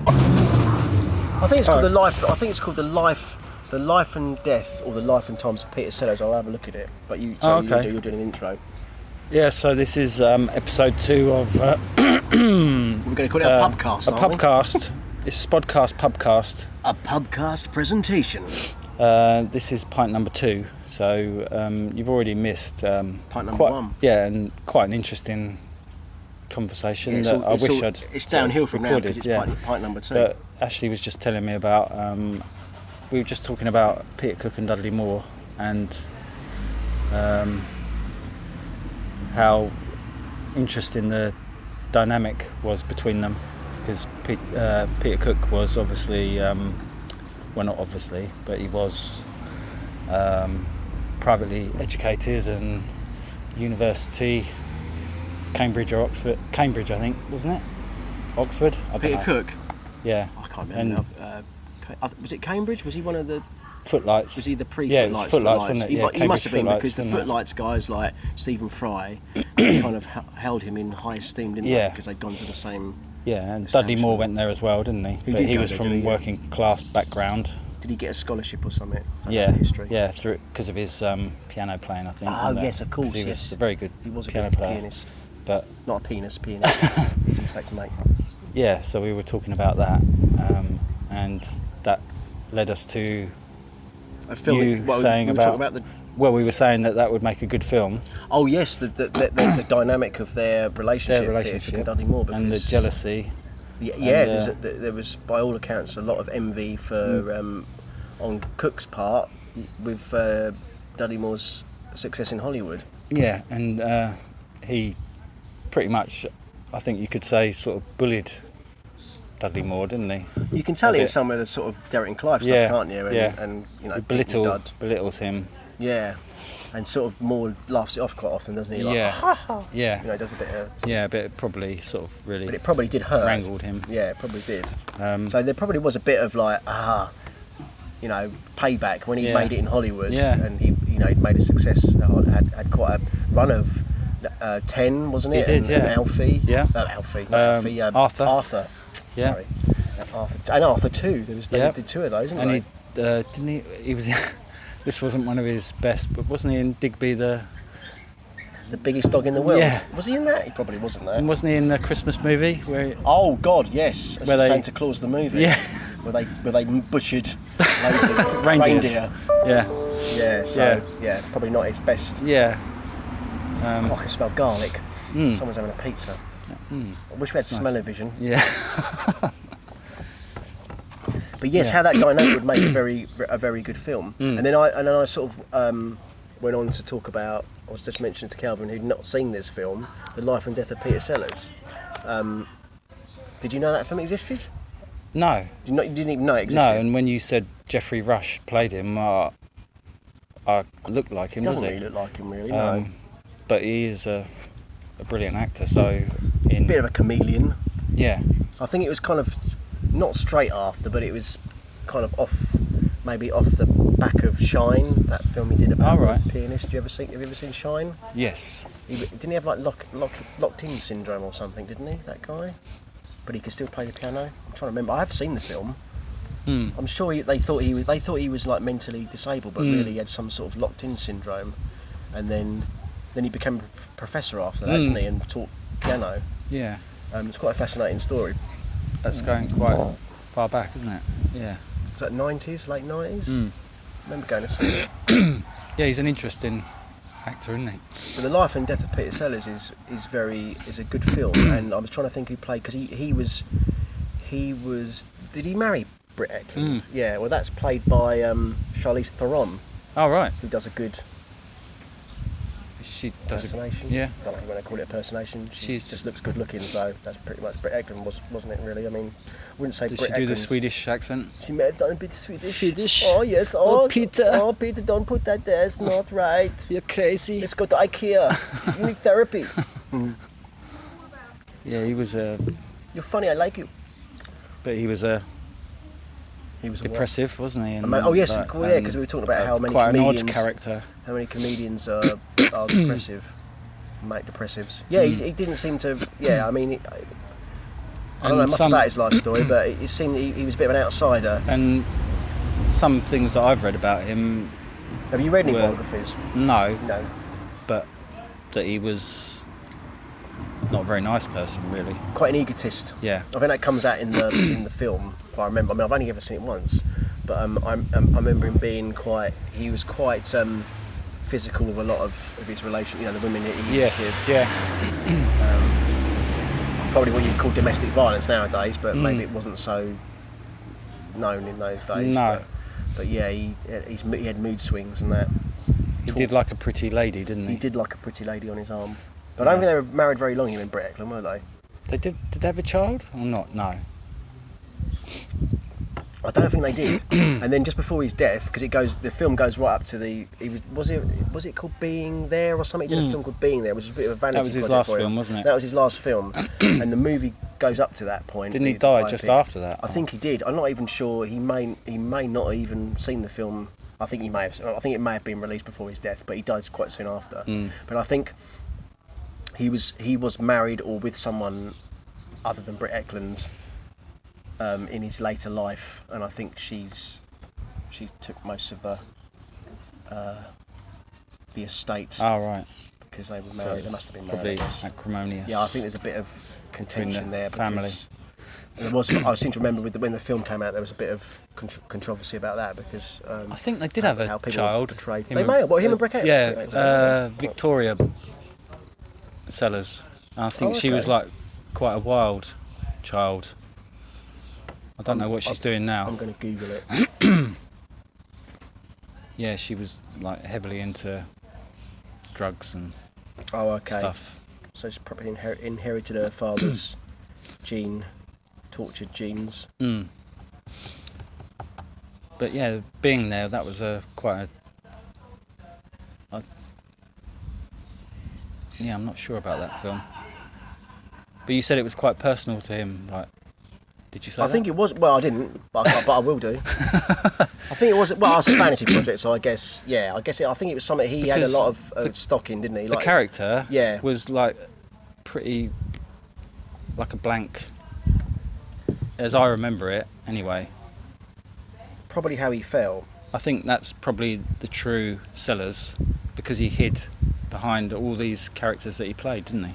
I think it's called the life. I think it's called the life and death, or the life and times of Peter Sellers. I'll have a look at it. But you're doing an intro. Yeah, so this is episode 2 of... We're going to call it a pubcast, A pubcast. It's Spodcast Pubcast. A pubcast presentation. This is pint number 2, so you've already missed... pint number 1. Yeah, and quite an interesting conversation It's downhill from now because it's pint number 2. But Ashley was just telling me about... we were just talking about Peter Cook and Dudley Moore and... how interesting the dynamic was between them, because Peter Cook was obviously, well, not obviously, but he was privately educated and university, Cambridge or Oxford, Cambridge I think, wasn't it? Oxford? I don't Peter know. Cook? Yeah. I can't remember. Was it Cambridge? Was he one of the... Footlights. Was he the pre-Footlights? Yeah, it was Footlights, wasn't it? Yeah, he must have been, because the didn't Footlights guys like Stephen Fry kind of held him in high esteem, didn't they? Because they'd gone to the same... Yeah, and Dudley Moore went there as well, didn't he? But he was from working class background. Did he get a scholarship or something? Yeah, history. Yeah, through because of his piano playing, I think. Oh yes, of course. He was a very good piano player. Pianist. But not a pianist. Easy mistake to make. Yeah, so we were talking about that, and that led us to you saying about the... Well, we were saying that would make a good film. Oh yes, the dynamic of their relationship and Dudley Moore, and the jealousy. There was, by all accounts, a lot of envy for on Cook's part with Dudley Moore's success in Hollywood. Yeah, and he pretty much, I think you could say, sort of bullied Dudley Moore, didn't he? You can tell in some of the sort of Derek and Clive stuff, can't you? And you know, he belittles him. Yeah, and sort of Moore laughs it off quite often, doesn't he? Like, ha ha. Yeah. You know, does a bit of... Yeah, but it probably sort of really... But it probably did hurt. Wrangled him. Yeah, it probably did. So there probably was a bit of like, you know, payback when he made it in Hollywood. Yeah. And he, you know, he'd made a success, had quite a run of 10, wasn't it? He did, and Alfie. Yeah. Arthur. Yeah. Sorry. Arthur too. They did 2 of those, didn't they? And he was... This wasn't one of his best, but wasn't he in Digby the biggest dog in the world? Yeah. Was he in that? He probably wasn't there. And wasn't he in the Christmas movie? Oh God, yes. Santa Claus the movie. Yeah. Where they butchered loads of reindeer. Yeah. Yeah. So probably not his best. Yeah. I can smell garlic. Someone's having a pizza. I wish we had smell-o-vision. Yeah. But yes, how that dynamic would make a very good film. And then I sort of went on to talk about, I was just mentioning to Calvin, who'd not seen this film, The Life and Death of Peter Sellers. Did you know that film existed? No. You didn't even know it existed? No, and when you said Geoffrey Rush played him, I looked like him, doesn't does really look like him, really, no. But he is a brilliant actor, so... A bit of a chameleon. Yeah. I think it was kind of... Not straight after, but it was kind of off the back of Shine, that film he did about the pianist. Have you ever seen Shine? Yes. Didn't he have like locked-in syndrome or something, didn't he, that guy? But he could still play the piano. I'm trying to remember. I have seen the film. I'm sure they thought he was like mentally disabled, but really he had some sort of locked-in syndrome. And then he became a professor after that, didn't he, and taught piano. Yeah. It's quite a fascinating story. That's going quite far back, isn't it? Yeah. Was that 90s, late 90s? I remember going to see it. Yeah, he's an interesting actor, isn't he? But The Life and Death of Peter Sellers is a good film, and I was trying to think who played, because he was. Did he marry Britt Eklund? Yeah. Well, that's played by Charlize Theron. Oh right. Who does a good. She does impersonation. Yeah. I don't know if you want to call it impersonation. She just looks good looking, so that's pretty much Britt Eklund, wasn't it? Really. I mean, I wouldn't say. Did Britt she do Eklund's... the Swedish accent? She may have done a bit of Swedish. Swedish. Oh yes. Oh Peter. Oh Peter, don't put that there. It's not right. You're crazy. Let's go to IKEA. You need therapy. Yeah, he was a. You're funny. I like you. But he was depressive, wasn't he? And yes, because we were talking about how many quite comedians, an odd character. How many comedians are depressive, make depressives. Yeah, he didn't seem to. Yeah, I mean, I don't know much about his life story, but it seemed he was a bit of an outsider. And some things that I've read about him... Have you read any biographies? No. No. But that he was not a very nice person, really. Quite an egotist. Yeah. I think that comes out in the film, if I remember. I mean, I've only ever seen it once, but I remember him being quite... He was quite physical with a lot of his relation, the women that he was with. Yeah. Probably what you'd call domestic violence nowadays, but maybe it wasn't so known in those days. No. But yeah, he had mood swings and that. He did like a pretty lady, didn't he? He did like a pretty lady on his arm. But I don't think they were married very long, him and Brett Eklund, were they? They did they have a child or not? No. I don't think they did. And then just before his death, because the film goes right up to the... Was it called Being There or something? He did a film called Being There, which was a bit of a vanity That was his project last film, wasn't it? That was his last film. And the movie goes up to that point. Didn't he die just after that? I think he did. I'm not even sure. He may not have even seen the film. I think he may have. I think it may have been released before his death, but he died quite soon after. But I think he was married or with someone other than Brett Eklund in his later life, and I think she took most of the estate. Oh, right. Because they were married. They must have been probably married. Acrimonious. Yeah, I think there's a bit of contention there. Family. There was. I seem to remember when the film came out, there was a bit of controversy about that because I think they did have a child. They may have. Him and Brett Eklund? Yeah, Victoria Sellers. I think she was like quite a wild child. I don't know what she's doing now. I'm going to Google it. Yeah, she was like heavily into drugs and stuff. So she's probably inherited her father's tortured genes. But yeah, Being There, that was quite a... Yeah, I'm not sure about that film. But you said it was quite personal to him, like... Did you say that? I think it was. Well, I didn't, but I will do. I think it was. Well, it's a vanity project, so I guess. Yeah, I think it was something he had a lot of stock in, didn't he? The character was like pretty, like a blank, as I remember it. Anyway. Probably how he felt. I think that's probably the true Sellers, because he hid behind all these characters that he played, didn't he?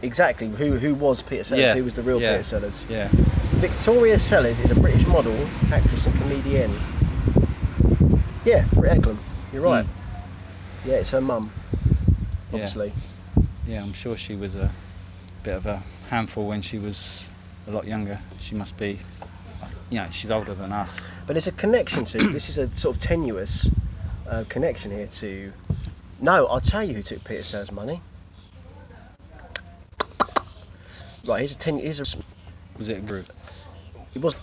Exactly. Who was Peter Sellers? Yeah. Who was the real Peter Sellers? Yeah. Victoria Sellers is a British model, actress and comedian. Yeah, Brett Eklund. You're right. Yeah, it's her mum, obviously. Yeah, I'm sure she was a bit of a handful when she was a lot younger. She must be, she's older than us. But there's a connection to, this is a sort of tenuous connection here to... No, I'll tell you who took Peter Sellers' money. Right, here's a... Was it a group? It was.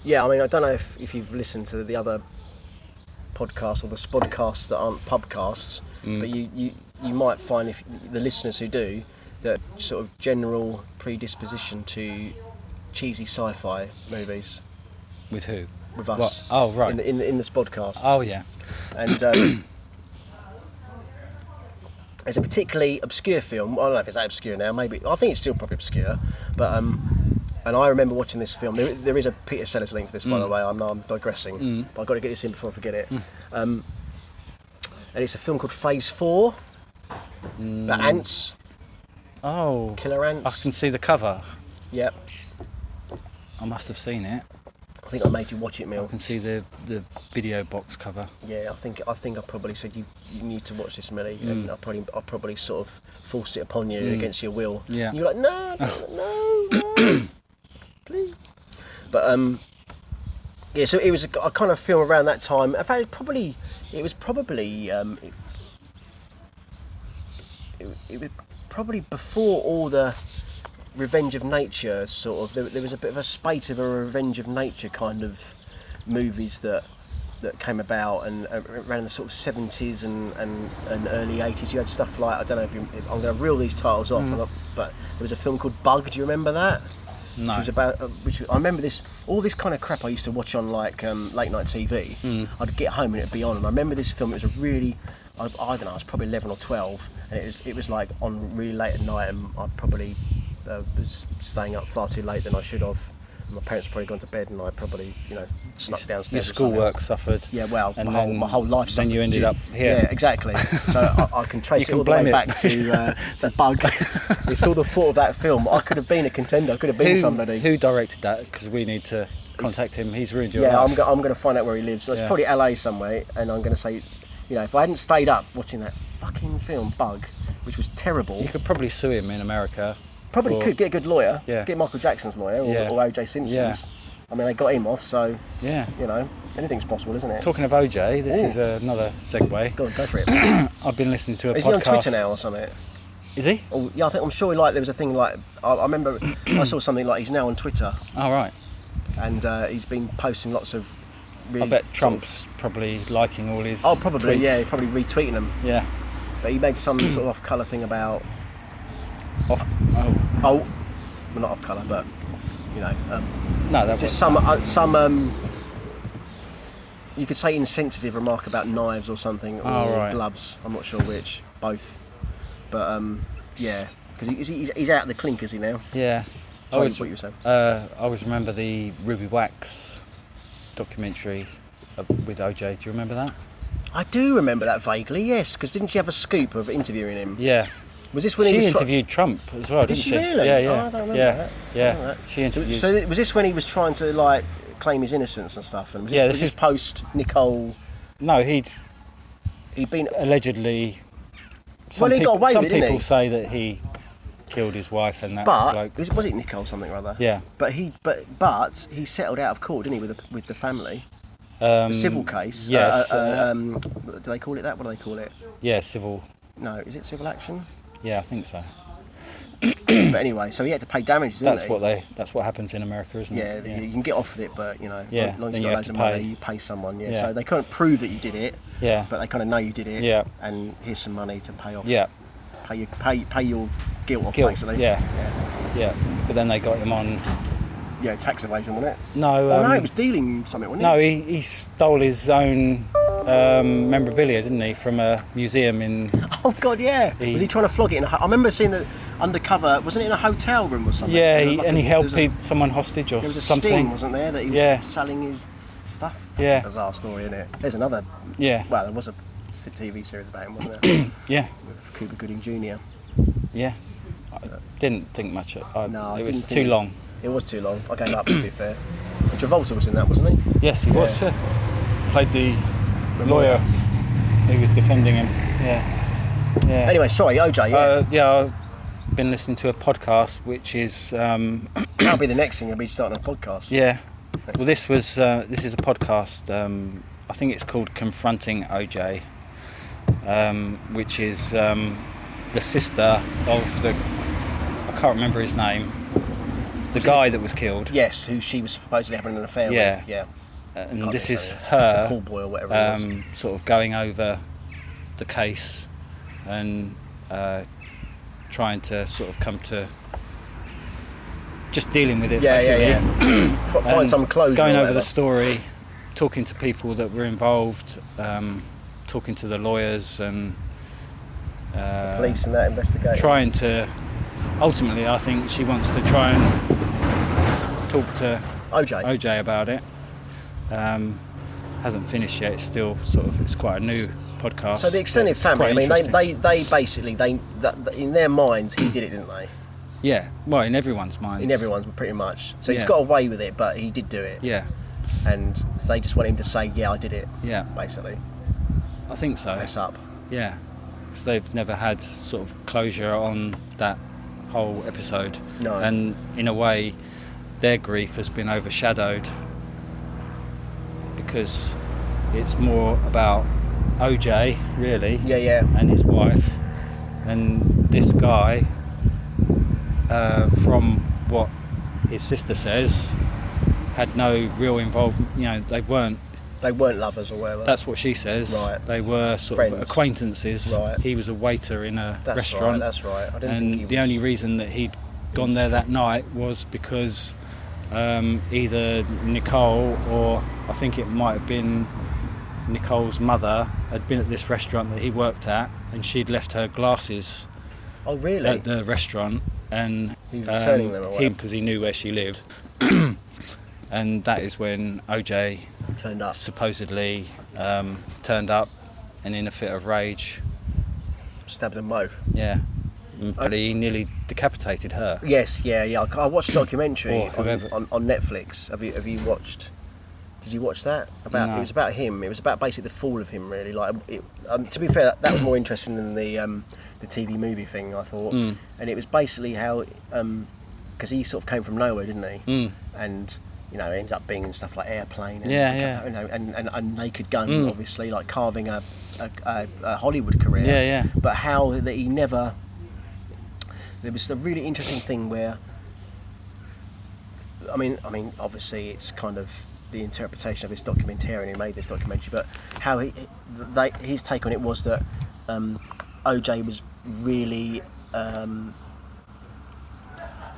Yeah, I mean, I don't know if you've listened to the other podcasts or the spodcasts that aren't pubcasts, but you might find, if the listeners who do, that sort of general predisposition to cheesy sci-fi movies. With who? With us. What? Oh, right. In the spodcasts. Oh, yeah. And there's a particularly obscure film. I don't know if it's that obscure now. Maybe I think it's still probably obscure. But and I remember watching this film. There is a Peter Sellers link for this, by the way. I'm digressing, but I've got to get this in before I forget it. And it's a film called Phase 4. The ants. Oh. Killer ants. I can see the cover. Yep. I must have seen it. I think I made you watch it, Mill. I can see the video box cover. Yeah, I think I probably said you need to watch this, Millie, and I probably sort of forced it upon you against your will. Yeah. And you're like, no, please. But yeah, so it was a kind of film around that time. In fact, it was probably before all the Revenge of Nature sort of. There was a bit of a spate of a Revenge of Nature kind of movies that came about, and around the sort of 70s and early 80s. You had stuff like, I don't know if I'm going to reel these titles off, but there was a film called Bug. Do you remember that? No. Which was about, I remember all this kind of crap I used to watch on like late night TV. I'd get home and it'd be on, and I remember this film. It was a really, I don't know, I was probably 11 or 12, and it was like on really late at night, and I probably was staying up far too late than I should have. My parents had probably gone to bed, and I probably, snuck downstairs. Your schoolwork suffered. Yeah, well, and my whole life suffered. Then you ended up here. Yeah, exactly. So I can trace it all the way back to Bug. It's all the thought of that film. I could have been a contender. I could have been somebody. Who directed that? Because we need to contact him. He's ruined your life. Yeah, I'm going to find out where he lives. So it's probably LA somewhere, and I'm going to say, if I hadn't stayed up watching that fucking film, Bug, which was terrible. You could probably sue him in America. Probably could get a good lawyer. Yeah. Get Michael Jackson's lawyer or OJ Simpson's. Yeah. I mean, they got him off, so yeah, anything's possible, isn't it? Talking of OJ, this is another segue. Go for it. I've been listening to a podcast. Is he on Twitter now or something? Is he? Oh, yeah, I'm sure there was a thing like I remember I saw something like he's now on Twitter. Oh right. And he's been posting lots of. Really I bet Trump's probably liking all his. Oh, probably tweets. yeah, probably retweeting them. Yeah. But he made some sort of off-colour thing about. Well, not off colour, but no, that just was some you could say insensitive remark about knives or something, or gloves. I'm not sure which, both. But yeah, because he's out of the clink, is he now? Yeah. Sorry, what you were saying. I always remember the Ruby Wax documentary with OJ. Do you remember that? I do remember that vaguely. Yes, because didn't she have a scoop of interviewing him? Yeah. Was this when she he was interviewed Trump as well? Didn't she? Really? Yeah, yeah. Oh, I don't remember that. Yeah. She interviewed. So was this when he was trying to claim his innocence and stuff? And was this post Nicole? No, he'd been allegedly. He got away with it, didn't he? Some people say that he killed his wife and that. But was it Nicole something or other? Yeah. But he settled out of court, didn't he, with the family? A civil case. Yes. Do they call it that? What do they call it? Yeah, civil. No, is it civil action? Yeah, I think so. But anyway, so he had to pay damages, didn't he? That's what happens in America, isn't it? Yeah, you can get off with it, but long as you got loads of money, you pay someone. Yeah. So they can't prove that you did it. Yeah. But they kind of know you did it. Yeah. And here's some money to pay off. Yeah. Pay your guilt off, basically. Yeah. But then they got him on. Yeah, tax evasion, wasn't it? No. No, it was dealing something, wasn't it? No, he stole his own memorabilia, didn't he, from a museum in. Oh God, yeah. Was he trying to flog it I remember seeing that undercover. Wasn't it in a hotel room or something? Yeah, he held someone hostage or something. There was a sting, wasn't there, that he was selling his stuff? Yeah. Bizarre story, isn't it? There's another. Yeah. Well, there was a TV series about him, wasn't there? Yeah. With Cuba Gooding Jr. Yeah. I didn't think much of it. No, it was too long. It was too long. I gave up, to be fair. And Travolta was in that, wasn't he? Yes, he was. Played the lawyer who was defending him. Yeah. Anyway, sorry, OJ. I've been listening to a podcast, which is. That'll be the next thing. You'll be starting a podcast. Yeah. Well, this is a podcast. I think it's called Confronting OJ, which is the sister of the. I can't remember his name. The guy that was killed. Yes, who she was supposedly having an affair with. Yeah. And this is her Paul Boy or whatever it was. Sort of going over the case and trying to sort of come to just dealing with it, basically. Find some closure. Going over the story, talking to people that were involved, talking to the lawyers and the police and that investigation. Trying to. Ultimately, I think she wants to try and talk to OJ about it. Hasn't finished yet. It's still it's quite a new podcast. So the extended family. I mean, they basically in their minds he did it, didn't they? Yeah. Well, in everyone's minds. In everyone's, pretty much. So he's got away with it, but he did do it. Yeah. And so they just want him to say, "Yeah, I did it." Yeah. Basically. I think so. Fess up. Yeah. Because they've never had sort of closure on that whole episode. No. And in a way, their grief has been overshadowed because it's more about OJ, really. Yeah. And his wife. And this guy, from what his sister says, had no real involvement. They weren't lovers or whatever. That's what she says. Right. They were sort Friends. of acquaintances. Right. He was a waiter in a That's restaurant. Right, that's right. I didn't and think he the only reason that he'd gone there that night was because either Nicole or I think it might have been Nicole's mother had been at this restaurant that he worked at, and she'd left her glasses Oh, really? at the restaurant, and he was returning them away because he knew where she lived. And that is when OJ turned up, supposedly turned up, and in a fit of rage stabbed them both. Yeah, but he nearly decapitated her. Yes, yeah. I watched a documentary on Netflix. Have you watched? Did you watch that? No. It was about him. It was about basically the fall of him. Really, to be fair, that was more interesting than the TV movie thing, I thought. And it was basically how because he sort of came from nowhere, didn't he? And he ended up being in stuff like Airplane. And, and a Naked Gun, obviously, like carving a Hollywood career. Yeah. But how that he never. There was a really interesting thing where. I mean, obviously, it's kind of the interpretation of this documentarian who made this documentary, but how his take on it was that OJ was really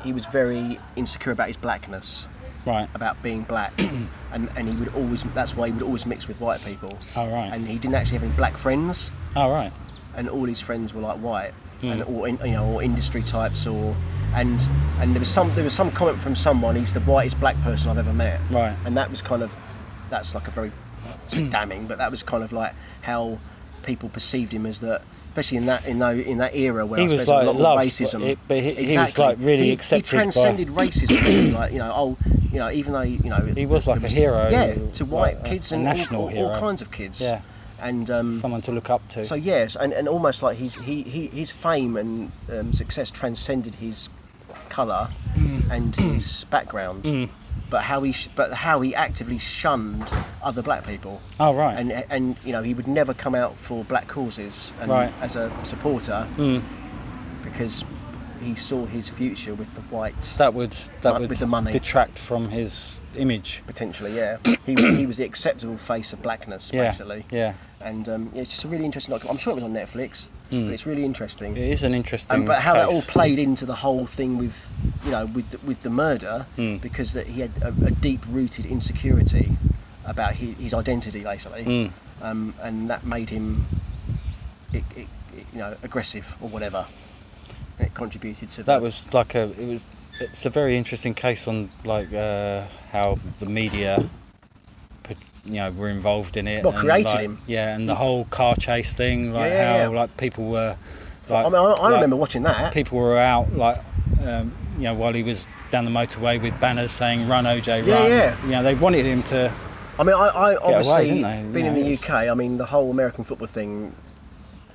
he was very insecure about his blackness, right? About being black, and he would always. That's why he would always mix with white people. Oh, right. And he didn't actually have any black friends. Oh, right. And all his friends were like white, and or industry types, and there was some comment from someone. He's the whitest black person I've ever met. Right. And that was that's like a very damning, but that was kind of like how people perceived him as that. Especially in that era where he I suppose was there was a lot more loved, racism. but he was like really accepted. He transcended racism. Really, like even though he was like a hero. Yeah, to white kids and national hero. all kinds of kids. Yeah, and someone to look up to. So yes, and almost like his fame and success transcended his colour and his background. But how he actively shunned other black people. Oh, right. And he would never come out for black causes as a supporter because he saw his future with the white. That would with the money detract from his image. Potentially, yeah. he was the acceptable face of blackness, basically. Yeah. And it's just a really interesting documentary. I'm sure it was on Netflix, but it's really interesting. It is an interesting. But how case. that all played into the whole thing with the murder, because that he had a deep-rooted insecurity about his identity, basically, and that made him, aggressive or whatever. And it contributed to that. Was like it's a very interesting case on like how the media. Were involved in it. Well, created him. Yeah, and the whole car chase thing, like people were. Like, I remember watching that. People were out while he was down the motorway with banners saying "Run, OJ, run." Yeah. They wanted him to. I mean, I obviously away, being in the UK. I mean, the whole American football thing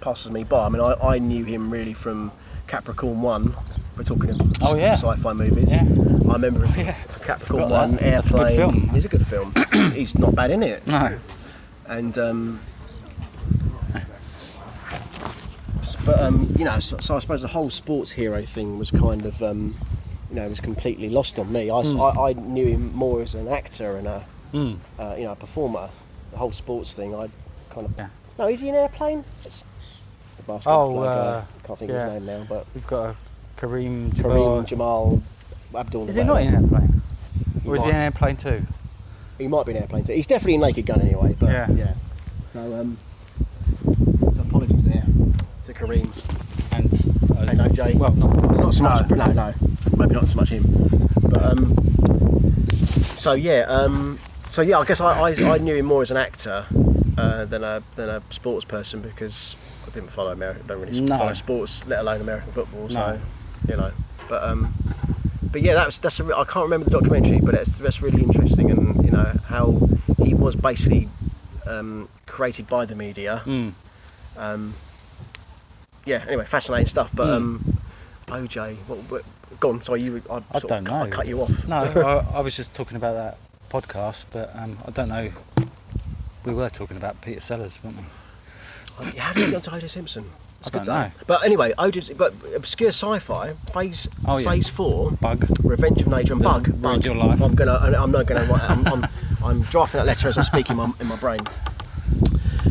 passes me by. I mean, I knew him really from Capricorn 1. We're talking sci-fi movies. Yeah. I remember for Capricorn 1, Airplane. That's a good film. It's a good film. He's not bad in it. No. And so I suppose the whole sports hero thing was kind of was completely lost on me. I knew him more as an actor and a performer. The whole sports thing, I kind of. No, is he in Airplane? It's the basketball player. I can't think of his name now, but he's got a Kareem Jamal Abdul. Is he not in Airplane? Or is he in Airplane too? He might be in Airplane too. He's definitely in Naked Gun anyway. But yeah. So apologies there to Kareem and OJ. Well, it's not so much. No, maybe not so much him. But I guess I knew him more as an actor than a sports person because I didn't follow don't really follow sports, let alone American football. So but yeah, I can't remember the documentary, but that's really interesting, and how he was basically created by the media. Anyway, fascinating stuff. But OJ, go on. Sorry, I don't know. I cut you off. No, I was just talking about that podcast, but I don't know. We were talking about Peter Sellers, weren't we? How did you get onto OJ Simpson? I don't know. But anyway, but obscure sci-fi phase 4, Bug, Revenge of Nature, and Bug. Ruined Your Life. I'm not gonna. I'm drafting that letter as I speak in my brain.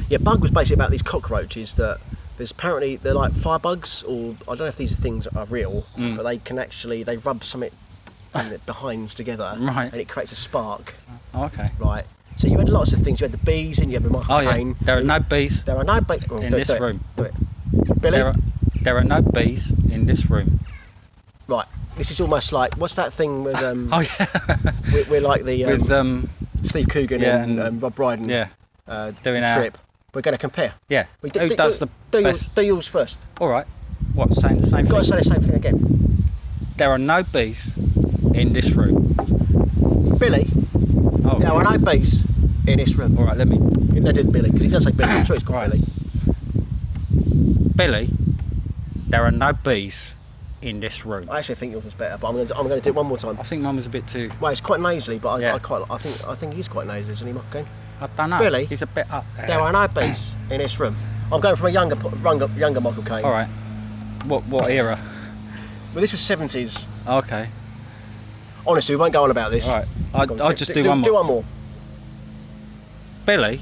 Yeah, Bug was basically about these cockroaches that they're like firebugs, or I don't know if these things are real, but they can actually rub something in their behinds together, right, and it creates a spark. Oh, okay. Right. So you had lots of things. You had the bees, and you had the Michael Caine. There are no bees. There are no bees in this room. Do it. Billy? There are no bees in this room. Right. This is almost like what's that thing with Oh yeah. we're like the With Steve Coogan and Rob Brydon doing our trip. We're going to compare. Yeah. Who does the best? Do yours first. All right. What? Same You've thing. got to say the same thing again. There are no bees in this room. Billy. Oh. There are no bees in this room. All right. Let me. Even though I did Billy because he does say Billy. I'm sure he's called Right. Billy. Billy. There are no bees in this room. I actually think yours was better, but I'm going to do it one more time. I think mine was a bit too. Well, it's quite nasally, but Yeah. I think he's quite nasally, isn't he, Mark? Okay. I don't know. Billy. He's a bit up there. There are no bees in this room. I'm going from a younger Michael Caine. All right. What era? Well, this was 70s. Okay. Honestly, we won't go on about this. All right. Go on, I'll just do one more. Do one more. Billy.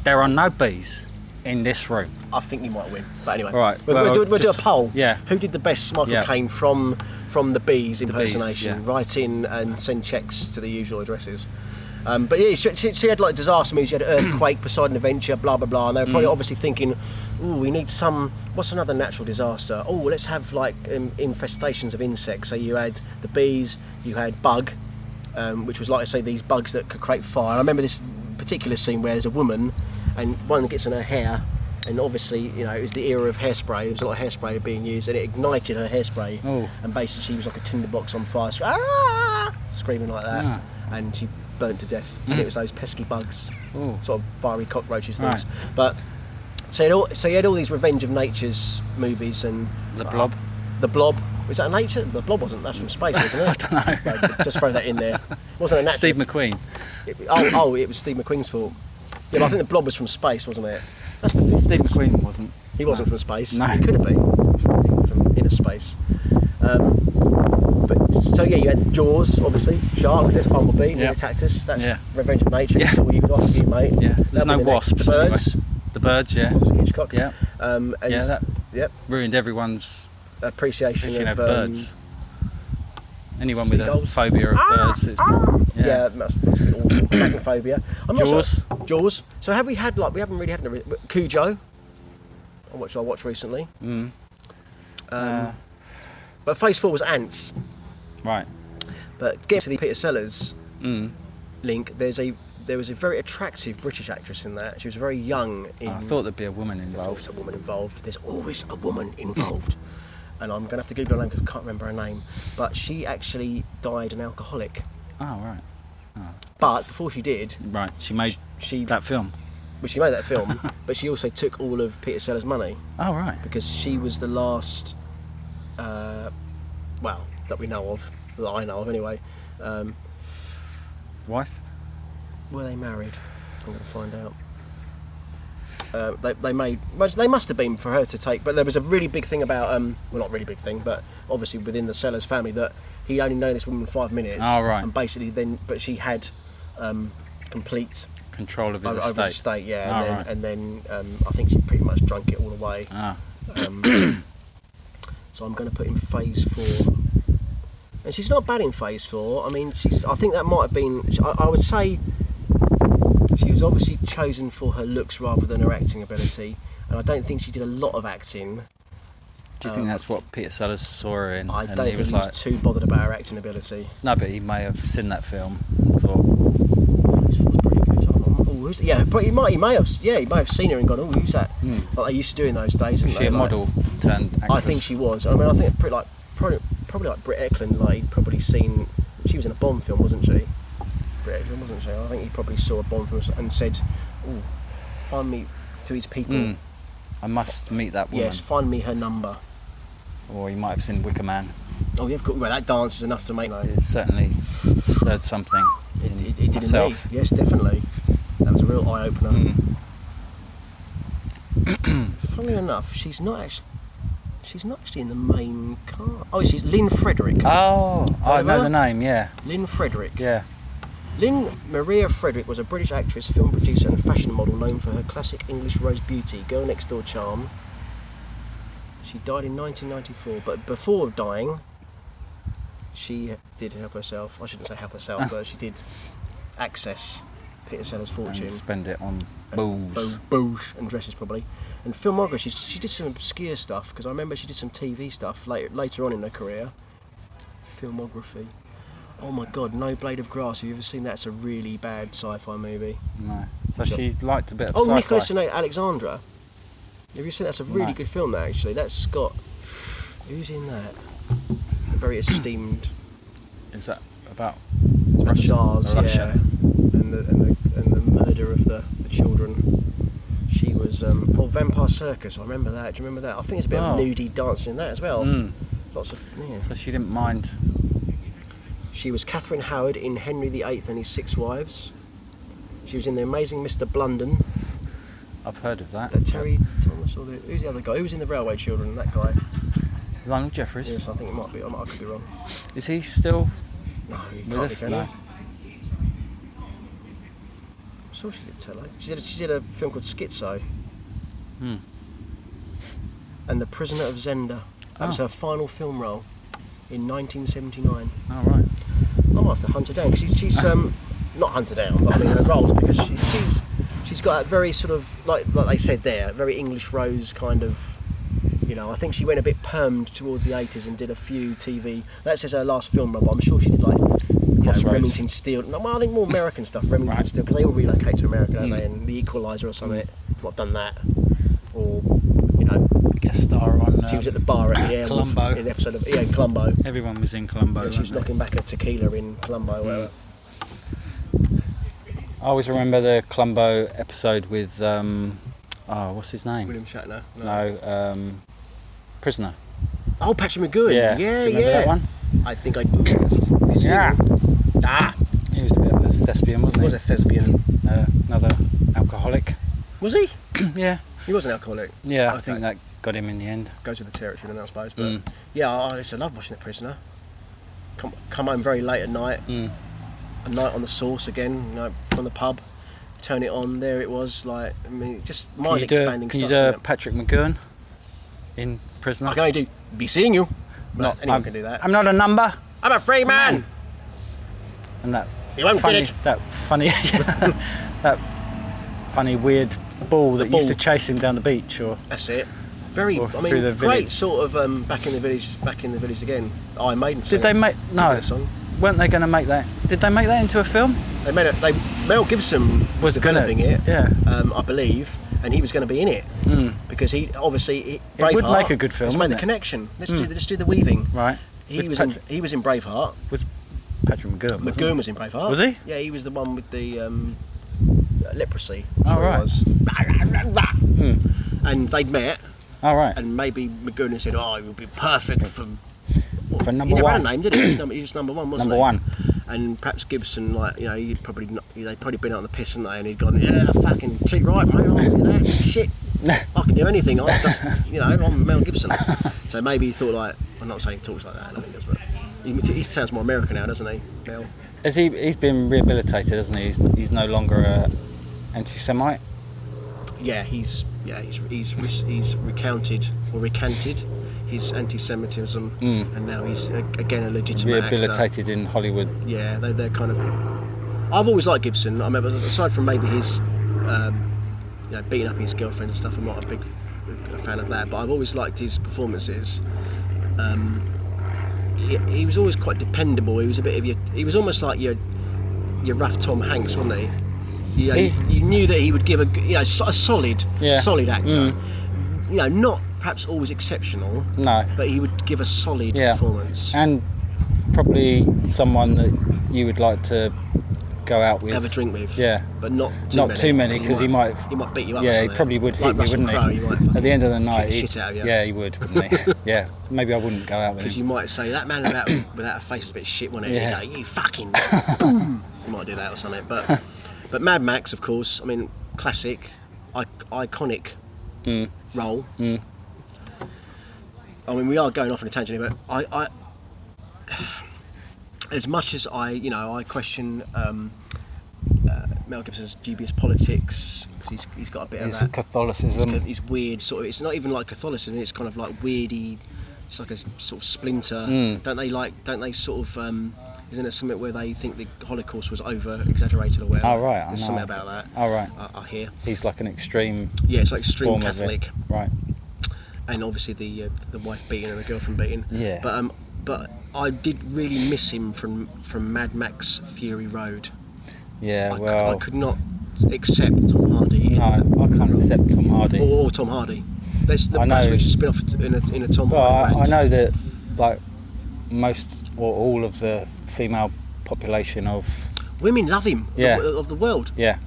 There are no bees in this room. I think you might win. But anyway, All right, we'll do a poll. Yeah. Who did the best Michael Caine from the Bees impersonation? Bees, yeah. Write in and send checks to the usual addresses. But yeah, she had like disaster movies. She had Earthquake, Poseidon Adventure, blah blah blah, and they were probably obviously thinking, "Ooh, we need some. What's another natural disaster? Oh, let's have like infestations of insects." So you had the bees, you had bug, which was like I say these bugs that could create fire. I remember this particular scene where there's a woman, and one gets in her hair. And obviously, you know, it was the era of hairspray. There was a lot of hairspray being used, and it ignited her hairspray. Oh. And basically, she was like a tinderbox on fire, screaming like that. Ah. And she burnt to death. And it was those pesky bugs, Ooh. sort of fiery cockroaches things. Right. But so you had all these Revenge of Nature's movies and The Blob. The Blob. Was that a nature? The Blob wasn't. That's from space, wasn't it? I don't know. Well, just throw that in there. It wasn't a natural. Steve McQueen. It was Steve McQueen's fault. Yeah, but I think the Blob was from space, wasn't it? That's the thing. Steve McQueen wasn't. He wasn't from space. No. He could have been from inner space. But so yeah, you had Jaws, obviously, shark. There's a bumblebee. Yeah. They attacked us. That's Yeah. Revenge of Nature. Yeah. That's all you've got to you, mate. Yeah. There's That'll no be the next. wasps. The birds. Anyway. The birds. Yeah. Obviously Hitchcock. Yeah. And Yeah. That yep. ruined everyone's Appreciation of of birds. Anyone with a seagulls. phobia of birds. Yeah, it must be awful. Arachnophobia. I'm not Jaws. sure- Jaws. So have we had we haven't really had Cujo. I watched recently. Mm. But Phase 4 was Ants. Right. But getting to the Peter Sellers Mm. link, there was a very attractive British actress in that. She was very young. I thought there'd be a woman There's involved. always a woman involved. There's always a woman involved. And I'm going to have to Google her name because I can't remember her name. But she actually died an alcoholic. Oh right. But before she did, Right. She made that film. well, she made that film, but she also took all of Peter Sellers' money Oh right. because she was the last, that we know of, that I know of anyway. Wife. Were they married? I'm going to find out. They must have been for her to take, but there was a really big thing about well, not really big thing, but obviously within the Sellers family that he only known this woman 5 minutes. Oh, right. And basically but she had complete Control of his over estate. his estate, yeah. Oh, And right. then I think she pretty much drunk it all away. Ah. So I'm going to put in Phase 4. And she's not bad in Phase 4. I mean, I think that might have been. I would say she was obviously chosen for her looks rather than her acting ability. And I don't think she did a lot of acting. Do you think that's what Peter Sellers saw her in? I and don't think he was too bobothered about her acting ability. No, but he may have seen that film and thought, Phase 4's pretty good. Yeah, but he may have seen her and gone, oh, who's that? Like they used to do in those days. was Didn't she they? a model turned actress? I think she was. I mean, I think probably like Britt Eklund, like he'd probably seen. She was in a Bond film, wasn't she? Britt Eklund, wasn't she? I think he probably saw a Bond film and said, "Oh, find me to his people." I must meet that woman. Yes, find me her number. Or you might have seen Wicker Man. Oh, yeah, well, that dance is enough to make. It certainly stirred something in It did myself. in me. Yes, definitely. That was a real eye opener. Funnily enough, she's not actually in the main cast. Oh, she's Lynn Frederick. Oh, I know her? the name, yeah. Lynn Frederick. Yeah. Lynn Maria Frederick was a British actress, film producer and fashion model known for her classic English rose beauty, girl next door charm. She died in 1994, but before dying, she did help herself. I shouldn't say help herself, but she did access Peter Sellers' fortune. And spend it on booze. Booze and dresses probably. And filmography, she did some obscure stuff, because I remember she did some TV stuff later on in her career. Filmography. Oh my God, No Blade of Grass. Have you ever seen that? It's a really bad sci-fi movie. No. So she liked a bit of sci-fi. Oh, Nicholas and Alexandra. Have you seen? That's a really good film, that, actually. That's got... Who's in that? A very esteemed... Is that about... Tsars, Russia. Yeah. And the murder of the children. She was... Vampire Circus, I remember that. Do you remember that? I think there's a bit of nudie dancing in that as well. Lots of... Yeah. So she didn't mind... She was Catherine Howard in Henry VIII and His Six Wives. She was in The Amazing Mr. Blunden. I've heard of that. Terry Thomas, or who's the other guy? Who was in The Railway Children? That guy. Lionel Jeffries. Yes, I think it might be. I could be wrong. Is he still No, he with can't us? be, No. I'm sure she did tell her. She did a film called Schizo. And The Prisoner of Zenda. That was her final film role in 1979. Oh, right. I might have to hunt her down, because she's not hunt her down, but I mean her roles, because she's got a very sort of, like they said there, very English Rose kind of, you know. I think she went a bit permed towards the 80s and did a few TV. That says her last film role, but I'm sure she did like, you know, Remington Steele. No, well, I think more American stuff, Remington Steele, because they all relocate to America, don't they? And The Equalizer or something. Well, I've done that. Or, you know, Guest star on... she was at the bar at the Airwolf Columbo. in an episode of Columbo. Everyone was in Columbo. Yeah, she was knocking back a tequila in Columbo. Whatever. I always remember the Columbo episode with... what's his name? William Shatner. No, Prisoner. Oh, Patrick McGowan. Yeah. Yeah, Do you remember that one? I think I do. Yeah. He was a bit of a thespian, wasn't he? He was a thespian. Another alcoholic. Was he? Yeah. He was an alcoholic. Yeah, I Okay. think that got him in the end. Goes with the territory then, I suppose. But yeah, I used to love watching The Prisoner. Come home very late at night. A night on the Source again, you know, from the pub. Turn it on. There it was. Like, I mean, just mind expanding Can you stuff. do Patrick McGowan in Prisoner? I can only do "Be Seeing You." Not, Anyone can do that. I'm not a number. I'm a free man. And that You won't funny, get it. that funny, that funny weird ball that used to chase him down the beach, or That's it. Very, or I through mean, the great village. sort of back in the village again. Iron Maiden. Did they make no? Song. Weren't they going to make that? Did they make that into a film? They made it. Mel Gibson was developing it. Yeah. I believe, and he was going to be in it because he obviously Braveheart. It would make a good film. Let's make the connection. Let's do the weaving. Right. He was in Braveheart. Was Patrick McGowan? McGowan was in Braveheart. Was he? Yeah, he was the one with the leprosy. Oh, right. And they'd met, All right. and maybe McGowan had said, "Oh, he would be perfect for." For number he never one. had a name, did he? He was just number one, wasn't Number he? one. And perhaps Gibson, like, you know, they'd probably been out on the piss, hadn't they? And he'd gone, "Yeah, fucking too right, mate. You know, shit, I can do anything. I just, you know, I'm Mel Gibson." So maybe he thought like, I'm not saying he talks like that. I don't think he does, but he sounds more American now, doesn't he, Mel? He's been rehabilitated, hasn't he? He's no longer a anti-Semite. Yeah, he's recanted his anti-Semitism, and now he's again a legitimate Rehabilitated actor. in Hollywood. Yeah, they're kind of. I've always liked Gibson. I remember, aside from maybe his, beating up his girlfriend and stuff, I'm not a big fan of that. But I've always liked his performances. He was always quite dependable. He was a bit of he was almost like your rough Tom Hanks, wasn't he? You knew that he would give a solid actor. You know, not perhaps always exceptional. No. But he would give a solid performance. And probably someone that you would like to go out with. Have a drink with. Yeah. But not too many, because he might beat you up. Yeah, he probably would hit like you, wouldn't Crowe, he? He might At the end of the night, kick the shit out of you. Yeah, he would, wouldn't he? Yeah. Maybe I wouldn't go out with him. Because you might say, that man without a face was a bit shit, wasn't he? Yeah. You go, you fucking boom. You might do that or something. But Mad Max, of course, I mean, classic, iconic role. I mean, we are going off on a tangent here, but I as much as I question Mel Gibson's dubious politics, because he's got a bit His of that Catholicism. He's weird sort of. It's not even like Catholicism. It's kind of like weirdy. It's like a sort of splinter. Don't they sort of? Isn't it something where they think the Holocaust was over-exaggerated or whatever? Oh, right. There's something about that. Oh, right. I hear. He's like an extreme... Yeah, it's like extreme Catholic. Right. And obviously the wife beaten and the girlfriend beaten. Yeah. But I did really miss him from Mad Max Fury Road. Yeah, I could not accept Tom Hardy. No, I can't accept Tom Hardy. Or Tom Hardy. That's a spin-off in a Tom Hardy. I know that like most or all of the female population of women love him. Yeah. Of the world. Yeah.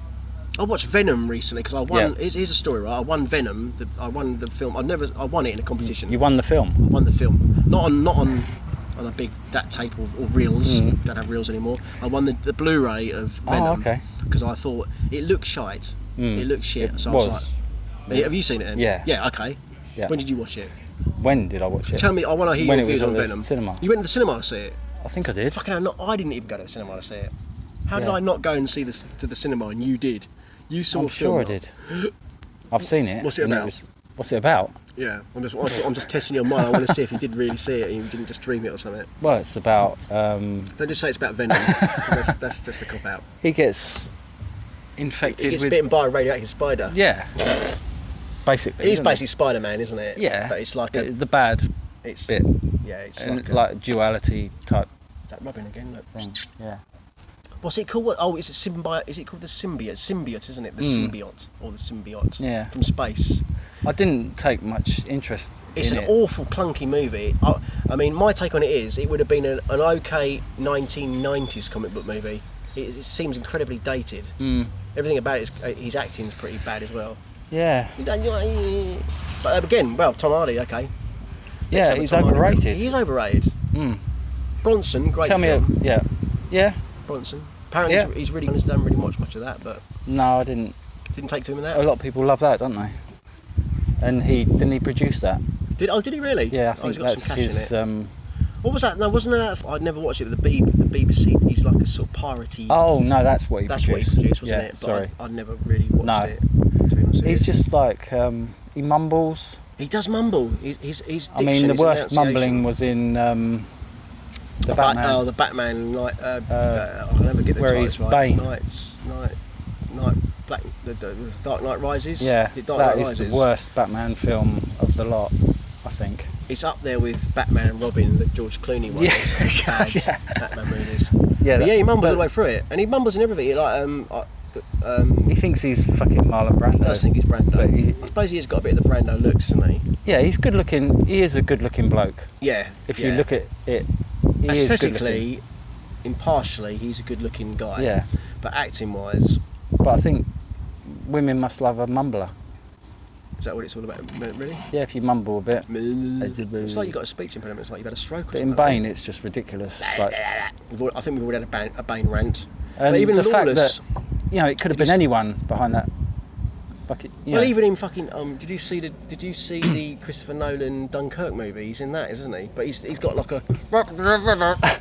I watched Venom recently because I won. Yeah. Here's a story, right? I won Venom. I won the film. I won it in a competition. You won the film. I won the film. Not on a big DAT tape or reels. Don't have reels anymore. I won the Blu-ray of Venom. Oh, okay. Because I thought it looked shite. It looked shit. So I was like, have you seen it then? Yeah. Yeah. Okay. Yeah. When did you watch it? When did I watch it? Tell me. I want to hear your views on Venom. Cinema. You went to the cinema to see it? I think I did. Fucking hell, I didn't even go to the cinema to see it. How did I not go and see this to the cinema and you did? You saw I'm sure I did. I've seen it. What's it about? What's it about? Yeah, I'm just testing your mind. I want to see if you did really see it and you didn't just dream it or something. Well, it's about... Don't just say it's about Venom. that's just a cop-out. He gets infected he gets with... bitten by a radioactive spider. Yeah. Basically. He's basically Spider-Man, isn't it? Yeah. But it's like the bad bit. Yeah, it's like duality type... Is that Robin again? Look. Thing, yeah. What's it called? Oh, is it called the symbiote? Symbiote, isn't it? The symbiote or the symbiote? Yeah. From space. I didn't take much interest in it. It's an awful, clunky movie. I mean, my take on it is, it would have been an okay 1990s comic book movie. It seems incredibly dated. Everything about it, his acting's pretty bad as well. Yeah. But again, well, Tom Hardy, okay. Yeah, he's overrated. He is overrated. Bronson, great film. Tell me, yeah. Bronson. Apparently he's really honest, I haven't really watched much of that, but... No, I didn't. Didn't take to him in that? A lot of people love that, don't they? And didn't he produce that? Did he really? Yeah, I think he's got that's some cash his... in it. What was that? No, wasn't that... I'd never watched it, but the BBC, he's like a sort of piratey... Oh, no, that's what he produced. produced. That's what he produced, wasn't it? But sorry. I'd never really watched it. To be honest. He's just like... he mumbles. He does mumble. His diction, I mean, the worst mumbling was in... the Batman. The Batman, like, I'll never get the where titles he's right. Bane. The Dark Knight Rises. Yeah, That is the worst Batman film of the lot, I think. It's up there with Batman and Robin, the George Clooney one. Yeah. Batman movies. Yeah, he mumbles all the way through it, and he mumbles in everything. He thinks he's fucking Marlon Brando. He does think he's Brando. But I suppose he has got a bit of the Brando looks, hasn't he? Yeah, he's good looking. He is a good looking bloke. Yeah. If you look at it, he is aesthetically, impartially, he's a good looking guy. Yeah. But acting wise. But I think women must love a mumbler. Is that what it's all about, really? Yeah, if you mumble a bit. It's like you've got a speech impediment, it's like you've had a stroke or something. But in Bane, it's just ridiculous. Like, I think we've already had a Bane rant. And but even the Lawless, fact that, it could have been anyone behind that. Well, even in fucking... Did you see the Christopher Nolan Dunkirk movie? He's in that, isn't he? But he's got like a...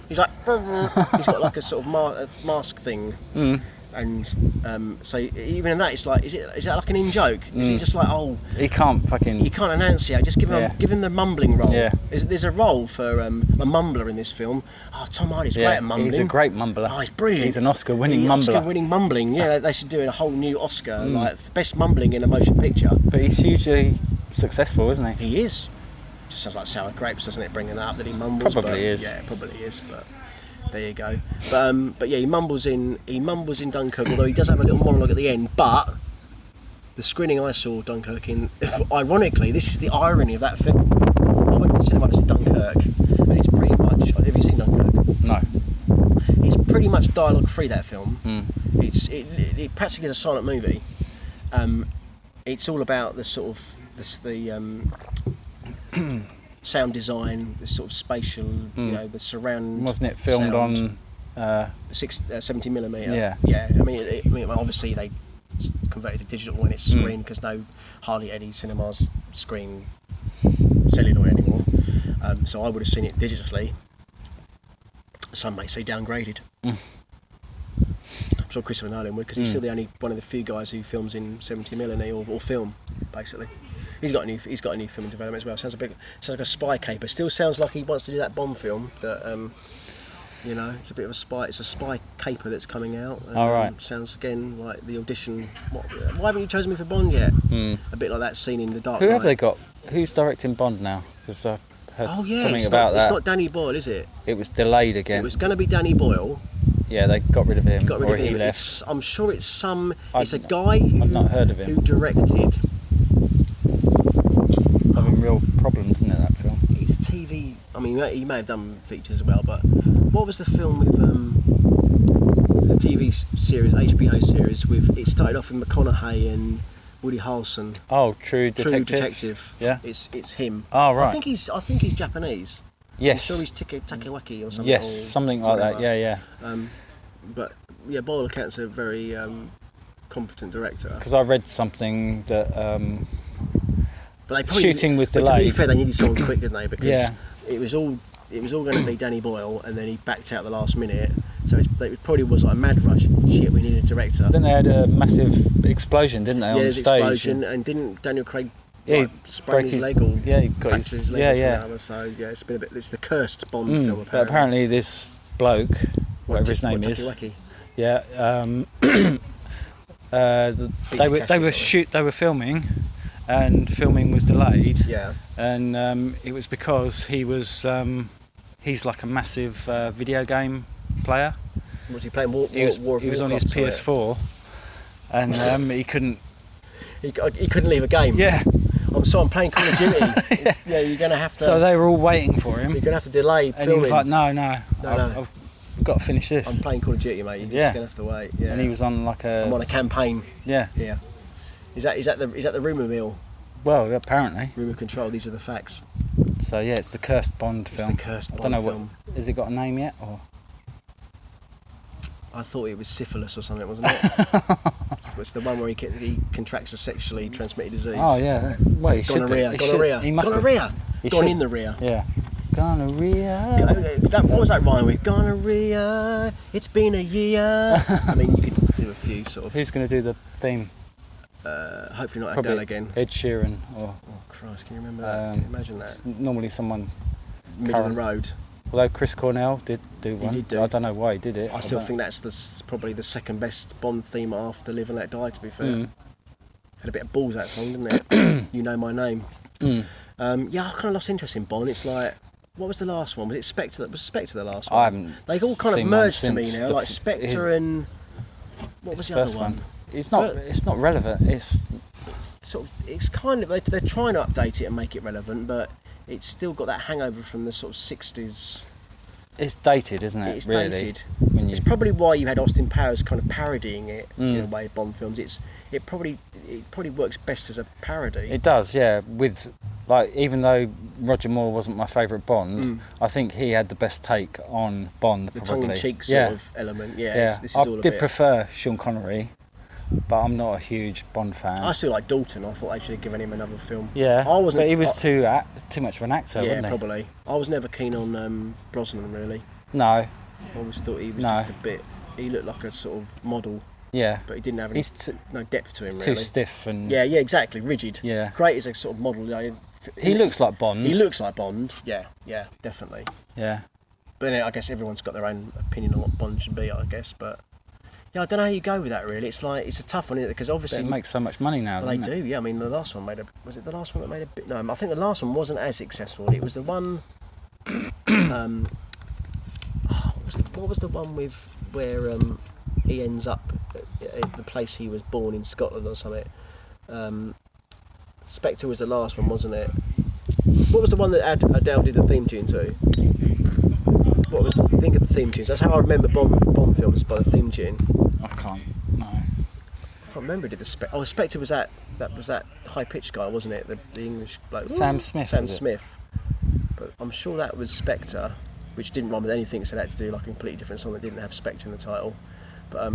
he's got like a sort of mask thing. And so even in that, it's like, is that like an in-joke? Is it just like, he can't enunciate, just give him the mumbling role. Yeah. There's a role for a mumbler in this film. Tom Hardy's great at mumbling. He's a great mumbler. Oh, he's brilliant. He's an Oscar-winning mumbler. Oscar-winning mumbling, yeah. They should do a whole new Oscar, like best mumbling in a motion picture. But he's hugely successful, isn't he? He is. Just sounds like sour grapes, doesn't it? Bringing that up that he mumbles. Probably is. Yeah, probably is. But there you go. But yeah, he mumbles in Dunkirk, although he does have a little monologue at the end. But the screening I saw Dunkirk in, ironically, this is the irony of that film. I went to the cinema to see Dunkirk, and it's pretty much. Have you seen Dunkirk? No. It's pretty much dialogue free, that film. It practically is a silent movie. It's all about the sort of the sound design, the sort of spatial, the surround. Wasn't it filmed sound. On 70mm? Yeah. I mean, obviously they converted to digital when it's screened because no hardly any cinemas screen celluloid anymore. So I would have seen it digitally. Some may say downgraded. I'm sure Christopher Nolan would, because he's still the only one of the few guys who films in 70mm or film, basically. He's got a new film in development as well. Sounds like a spy caper. Still sounds like he wants to do that Bond film that You know, it's a bit of a spy. It's a spy caper that's coming out. All right. Sounds again like the audition. Why haven't you chosen me for Bond yet? A bit like that scene in The Dark Knight. Who have they got? Who's directing Bond now? Because I heard something it's about that. It's not Danny Boyle, is it? It was delayed again. It was going to be Danny Boyle. Yeah, they got rid of him. He left. I'm sure it's some. It's a guy who, I've not heard of him. Who directed. Having real problems, isn't it, that film? He's a TV. I mean, he may have done features as well, but what was the film with the TV series, HBO series with? It started off with McConaughey and Woody Harrelson. Oh, True Detective. True Detective. Yeah. It's him. Oh, right. I think he's Japanese. Yes. I'm sure he's Takewaki or something. Yes, something like that. Yeah. But yeah, by all accounts, a very competent director. Because I read something that but they probably, shooting was but delayed. to be fair, they needed someone quick, didn't they? Because Yeah. it was all going to be Danny Boyle, and then he backed out the last minute. So it probably was like a mad rush. Shit, we need a director. Then they had a massive explosion, didn't they, on there's stage? Explosion, and didn't Daniel Craig broke sprain his leg or he got fractured his leg or something? So yeah, it's been a bit. It's the cursed Bond film. Apparently. But apparently this bloke, whatever his name is, yeah, they were filming, and filming was delayed. Yeah. And it was because he's like a massive video game player. Was he playing War of He was on his PS4, and he couldn't. He couldn't leave a game. Yeah. I'm playing Call of Duty. Yeah, you're going to have to. So they were all waiting for him. You're going to have to delay filming. And he was like, no, I've got to finish this. I'm playing Call of Duty, mate. You're just going to have to wait. Yeah. And he was on like I'm on a campaign. Yeah. Yeah. Is that the rumour mill? Well, apparently. Rumour control. These are the facts. So yeah, it's the cursed Bond film. It's the cursed Bond I don't know film. Has it got a name yet, or? I thought it was syphilis or something, wasn't it? It's the one where he contracts a sexually transmitted disease. Oh yeah. Well, he gonorrhea. He must gonorrhea. He Gone should. in the rear. Yeah. Gonorrhea. What was that rhyme with? Gonorrhea. It's been a year. I mean, you could do a few sort of. Who's going to do the theme? Hopefully not Probably Adele again. Ed Sheeran or. Oh Christ! Can you remember that? Can you imagine that? Normally someone. Middle of the road. Although Chris Cornell did do one. He did do. I don't know why he did it. I still think that's probably the second best Bond theme after Live and Let Die, to be fair. Had a bit of balls, that song, didn't it? You Know My Name. Yeah, I kind of lost interest in Bond. It's like, what was the last one? Was it Spectre? Was Spectre the last one? I haven't. They've all kind of seen merged to one me since now, like Spectre and... What was the other one? It's not relevant. It's sort of, it's kind of, they're trying to update it and make it relevant, but it's still got that hangover from the sort of 60s. It's dated, isn't it? It's really? dated. It's probably why you had Austin Powers kind of parodying it in a way, Bond films. It probably works best as a parody. It does, yeah. With like, even though Roger Moore wasn't my favourite Bond, I think he had the best take on Bond. The probably. tongue-in-cheek sort of element. Yeah. This is all I did prefer Sean Connery, but I'm not a huge Bond fan. I still like Dalton. I thought they should have given him another film. Yeah, but he was too much of an actor, yeah, wasn't he? probably. I was never keen on Brosnan, really. No. I always thought he was just a bit... He looked like a sort of model. Yeah. But he didn't have any no depth to him, really. Too stiff and... Yeah, exactly. Rigid. Yeah. Great as a sort of model. He looks like Bond. He looks like Bond. Yeah, definitely. Yeah. But I guess everyone's got their own opinion on what Bond should be, I guess, but... Yeah, I don't know how you go with that, really. It's like, it's a tough one, isn't it? Because obviously... They make so much money now, They do, yeah. I mean, the last one made a... Was it the last one that made a bit... No, I think the last one wasn't as successful. It was the one... what was the one with... Where he ends up at the place he was born in Scotland or something. Spectre was the last one, wasn't it? What was the one that Adele did the theme tune to? Think of the theme tunes. That's how I remember Bond films, by the theme tune. I can't. No. I can't remember. Did the Spectre was that high pitched guy, wasn't it? The English bloke. Sam Smith. Sam Smith. But I'm sure that was Spectre, which didn't rhyme with anything, so they had to do like a completely different song that didn't have Spectre in the title. But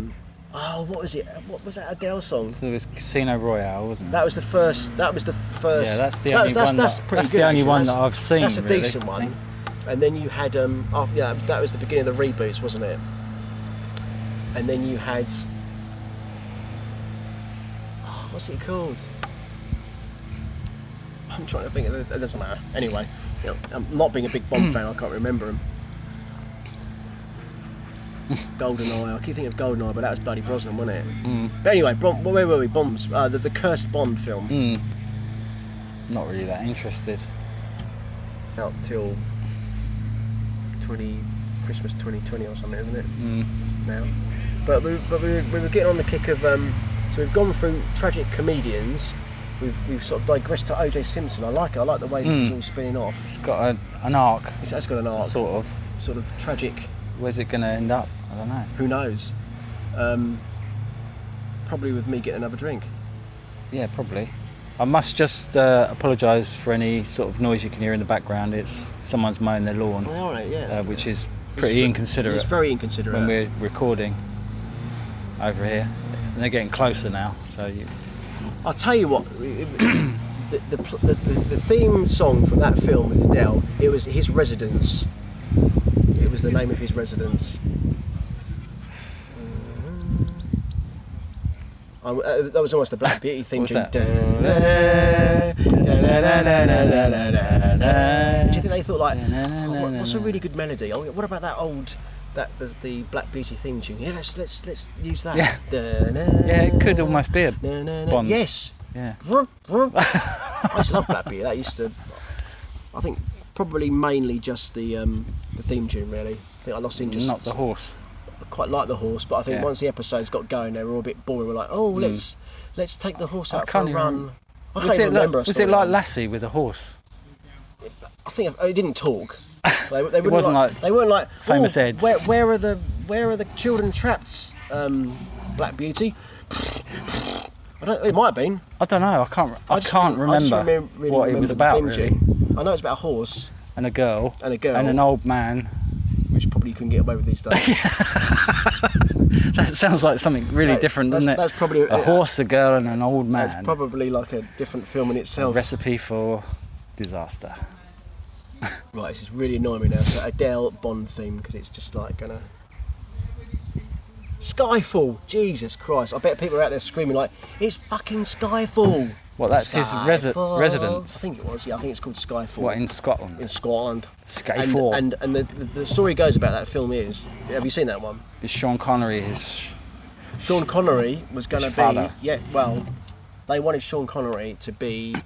what was it? What was that Adele song? So it was Casino Royale, wasn't it? That was the first. Yeah, that's the only one. That's the only one that I've seen. That's a decent one. And then you had that was the beginning of the reboots, wasn't it? And then you had what's it called? I'm trying to think. It doesn't matter. Anyway, I'm not being a big Bond fan. I can't remember him. GoldenEye. I keep thinking of GoldenEye, but that was bloody Brosnan, wasn't it? But anyway, where were we? Bombs. The cursed Bond film. Not really that interested. Out till Christmas 2020 or something, isn't it? Now, but we were getting on the kick of. So we've gone through tragic comedians. We've sort of digressed to OJ Simpson. I like it. I like the way this is all spinning off. It's got an arc. It has got an arc. Sort of tragic. Where's it going to end up? I don't know. Who knows? Probably with me getting another drink. Yeah, probably. I must just apologise for any sort of noise you can hear in the background. It's someone's mowing their lawn, which is pretty inconsiderate. It's very inconsiderate when we're recording over here. And they're getting closer now, so I'll tell you what. The theme song from that film with Adele, it was his residence. It was the name of his residence. That was almost the Black Beauty theme tune. Do you think they thought like, what's a really good melody? Oh, what about that old, the Black Beauty theme tune? Yeah, let's use that. Yeah, it could almost be a Bond. Yes. Yeah. I used to love Black Beauty. That used to, I think, probably mainly just the theme tune. Really, I think I lost interest. Not the horse. I quite like the horse, but I think once the episodes got going, they were all a bit boring. We're like, let's take the horse out for a run. I can't even remember. Was it like Lassie with a horse? I think it didn't talk. They wasn't like they weren't like Famous Ed. Where are the children trapped? Black Beauty. It might have been. I don't know. I can't remember what it was about. Really. I know it's about a horse and a girl and an old man, which probably you couldn't get away with these days. That sounds like something really different, doesn't it? That's probably a horse, a girl, and an old man. That's probably like a different film in itself. A recipe for disaster. Right, this is really annoying me now. So Adele Bond theme, because it's just like gonna. Skyfall, Jesus Christ! I bet people are out there screaming like, "It's fucking Skyfall!" Well, that's his residence. I think it was. Yeah, I think it's called Skyfall. What, in Scotland? In Scotland. Skyfall. And the story goes about that film is. Have you seen that one? Is Sean Connery Sean Connery was going to be. Father. Yeah. Well, they wanted Sean Connery to be.